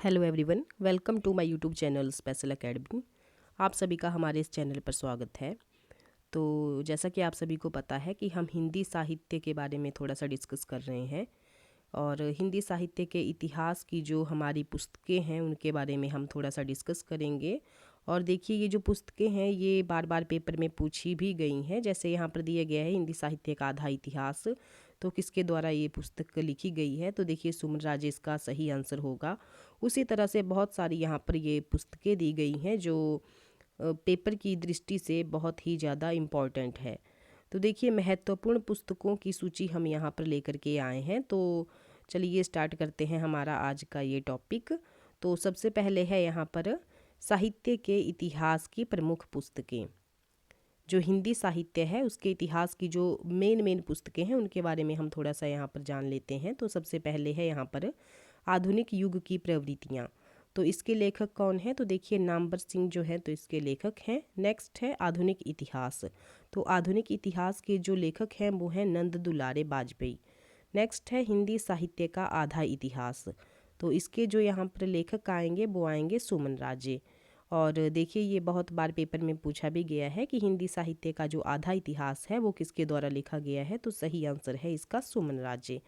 Hello everyone, welcome to my YouTube channel special academy. आप सभी का हमारे इस चैनल पर स्वागत है। तो जैसा कि आप सभी को पता है कि हम हिंदी साहित्य के बारे में थोड़ा सा डिस्कस कर रहे हैं और हिंदी साहित्य के इतिहास की जो हमारी पुस्तकें हैं उनके बारे में हम थोड़ा सा डिस्कस करेंगे। और देखिए, ये जो पुस्तकें हैं ये बार बार पेपर में पूछी भी गई हैं। जैसे यहाँ पर दिया गया है हिंदी साहित्य का आधा इतिहास, तो किसके द्वारा ये पुस्तक लिखी गई है? तो देखिए, सुमन राजेश का सही आंसर होगा। उसी तरह से बहुत सारी यहाँ पर ये पुस्तकें दी गई हैं जो पेपर की दृष्टि से बहुत ही ज़्यादा इम्पॉर्टेंट है। तो देखिए, महत्वपूर्ण पुस्तकों की सूची हम यहाँ पर लेकर के आए हैं। तो चलिए स्टार्ट करते हैं हमारा आज का ये टॉपिक। तो सबसे पहले है यहाँ पर साहित्य के इतिहास की प्रमुख पुस्तकें। जो हिंदी साहित्य है उसके इतिहास की जो मेन पुस्तकें हैं उनके बारे में हम थोड़ा सा यहाँ पर जान लेते हैं। तो सबसे पहले है यहाँ पर आधुनिक युग की प्रवृत्तियाँ। तो इसके लेखक कौन है? तो देखिए, नामवर सिंह जो है तो इसके लेखक हैं। नेक्स्ट है आधुनिक इतिहास। तो आधुनिक इतिहास के जो लेखक हैं वो हैं नंद दुलारे बाजपेयी। नेक्स्ट है हिंदी साहित्य का आधा इतिहास। तो इसके जो यहाँ पर लेखक आएंगे वो आएंगे सुमन राजे। और देखिए, ये बहुत बार पेपर में पूछा भी गया है कि हिंदी साहित्य का जो आधा इतिहास है वो किसके द्वारा लिखा गया है? तो सही आंसर है इसका सुमन राजे।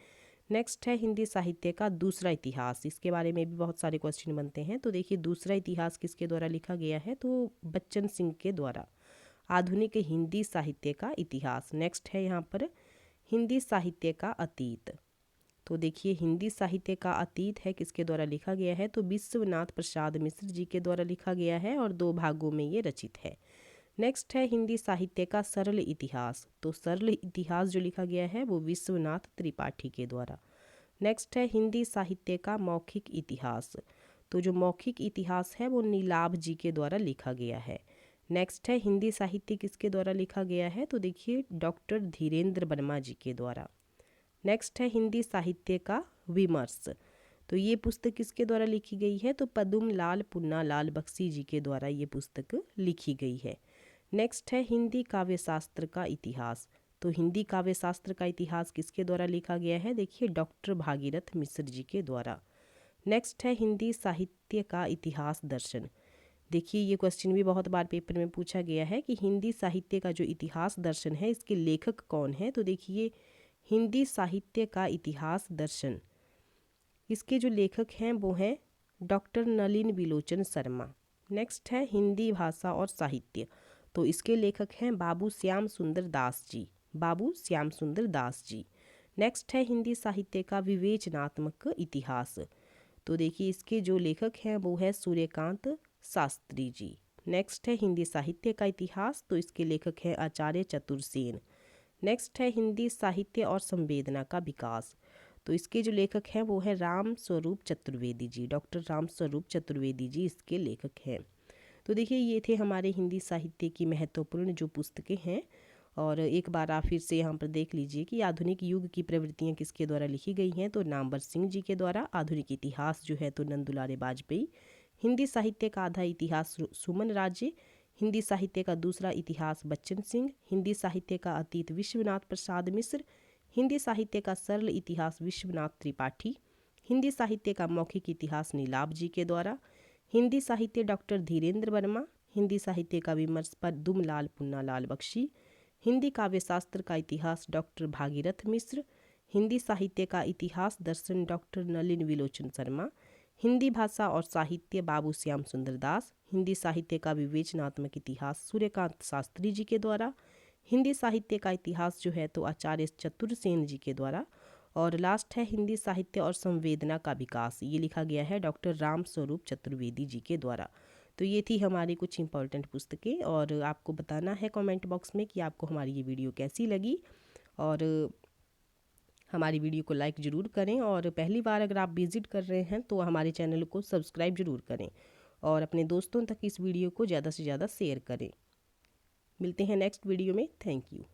नेक्स्ट है हिंदी साहित्य का दूसरा इतिहास। इसके बारे में भी बहुत सारे क्वेश्चन बनते हैं। तो देखिए, दूसरा इतिहास किसके द्वारा लिखा गया है? तो बच्चन सिंह के द्वारा। आधुनिक हिंदी साहित्य का इतिहास। नेक्स्ट है यहाँ पर हिंदी साहित्य का अतीत। तो देखिए, हिंदी साहित्य का अतीत है किसके द्वारा लिखा गया है? तो विश्वनाथ प्रसाद मिश्र जी के द्वारा लिखा गया है और 2 भागों में ये रचित है। नेक्स्ट है हिंदी साहित्य का सरल इतिहास। तो सरल इतिहास जो लिखा गया है वो विश्वनाथ त्रिपाठी के द्वारा। नेक्स्ट है हिंदी साहित्य का मौखिक इतिहास। तो जो मौखिक इतिहास है वो नीलाभ जी के द्वारा लिखा गया है। नेक्स्ट है हिंदी साहित्य किसके द्वारा लिखा गया है? तो देखिए, डॉक्टर धीरेन्द्र वर्मा जी के द्वारा। नेक्स्ट है हिंदी साहित्य का विमर्श। तो ये पुस्तक किसके द्वारा लिखी गई है? तो पद्म लाल पुन्नालाल बख्शी जी के द्वारा ये पुस्तक लिखी गई है। नेक्स्ट है हिंदी काव्य शास्त्र का इतिहास। तो हिंदी काव्य शास्त्र का इतिहास किसके द्वारा लिखा गया है? देखिए, डॉक्टर भागीरथ मिश्र जी के द्वारा। नेक्स्ट है हिंदी साहित्य का इतिहास दर्शन। देखिए, ये क्वेश्चन भी बहुत बार पेपर में पूछा गया है कि हिंदी साहित्य का जो इतिहास दर्शन है इसके लेखक कौन है? तो देखिए, हिंदी साहित्य का इतिहास दर्शन, इसके जो लेखक हैं वो हैं डॉक्टर नलिन विलोचन शर्मा। नेक्स्ट है हिंदी भाषा और साहित्य। तो इसके लेखक हैं बाबू श्याम सुंदर दास जी। बाबू श्याम सुंदर दास जी। नेक्स्ट है हिंदी साहित्य का विवेचनात्मक इतिहास। तो देखिए, इसके जो लेखक हैं वो है सूर्यकांत शास्त्री जी। नेक्स्ट है हिंदी साहित्य का इतिहास। तो इसके लेखक हैं आचार्य चतुरसेन। नेक्स्ट है हिंदी साहित्य और संवेदना का विकास। तो इसके जो लेखक हैं वो है राम स्वरूप चतुर्वेदी जी। डॉक्टर राम स्वरूप चतुर्वेदी जी इसके लेखक हैं। तो देखिए, ये थे हमारे हिंदी साहित्य की महत्वपूर्ण जो पुस्तकें हैं। और एक बार आप फिर से यहाँ पर देख लीजिए कि आधुनिक युग की प्रवृत्तियाँ किसके द्वारा लिखी गई हैं? तो नामवर सिंह जी के द्वारा। आधुनिक इतिहास जो है तो नंद दुलारे बाजपेयी। हिंदी साहित्य का आधा इतिहास सुमन राजे। हिंदी साहित्य का दूसरा इतिहास बच्चन सिंह। हिंदी साहित्य का अतीत विश्वनाथ प्रसाद मिश्र। हिंदी साहित्य का सरल इतिहास विश्वनाथ त्रिपाठी। हिंदी साहित्य का मौखिक इतिहास नीलाभ जी के द्वारा। हिंदी साहित्य डॉक्टर धीरेन्द्र वर्मा। हिंदी साहित्य का विमर्श पद्मलाल पुन्नालाल बख्शी। हिंदी काव्य शास्त्र का इतिहास डॉक्टर भागीरथ मिश्र। हिंदी साहित्य का इतिहास दर्शन डॉक्टर नलिन विलोचन शर्मा। हिंदी भाषा और साहित्य बाबू श्याम सुंदर दास। हिंदी साहित्य का विवेचनात्मक इतिहास सूर्यकांत शास्त्री जी के द्वारा। हिंदी साहित्य का इतिहास जो है तो आचार्य चतुरसेन जी के द्वारा। और लास्ट है हिंदी साहित्य और संवेदना का विकास। ये लिखा गया है डॉक्टर राम स्वरूप चतुर्वेदी जी के द्वारा। तो ये थी हमारी कुछ इंपॉर्टेंट पुस्तकें। और आपको बताना है कमेंट बॉक्स में कि आपको हमारी ये वीडियो कैसी लगी। और हमारी वीडियो को लाइक ज़रूर करें। और पहली बार अगर आप विज़िट कर रहे हैं तो हमारे चैनल को सब्सक्राइब ज़रूर करें और अपने दोस्तों तक इस वीडियो को ज़्यादा से ज़्यादा शेयर करें। मिलते हैं नेक्स्ट वीडियो में। Thank you.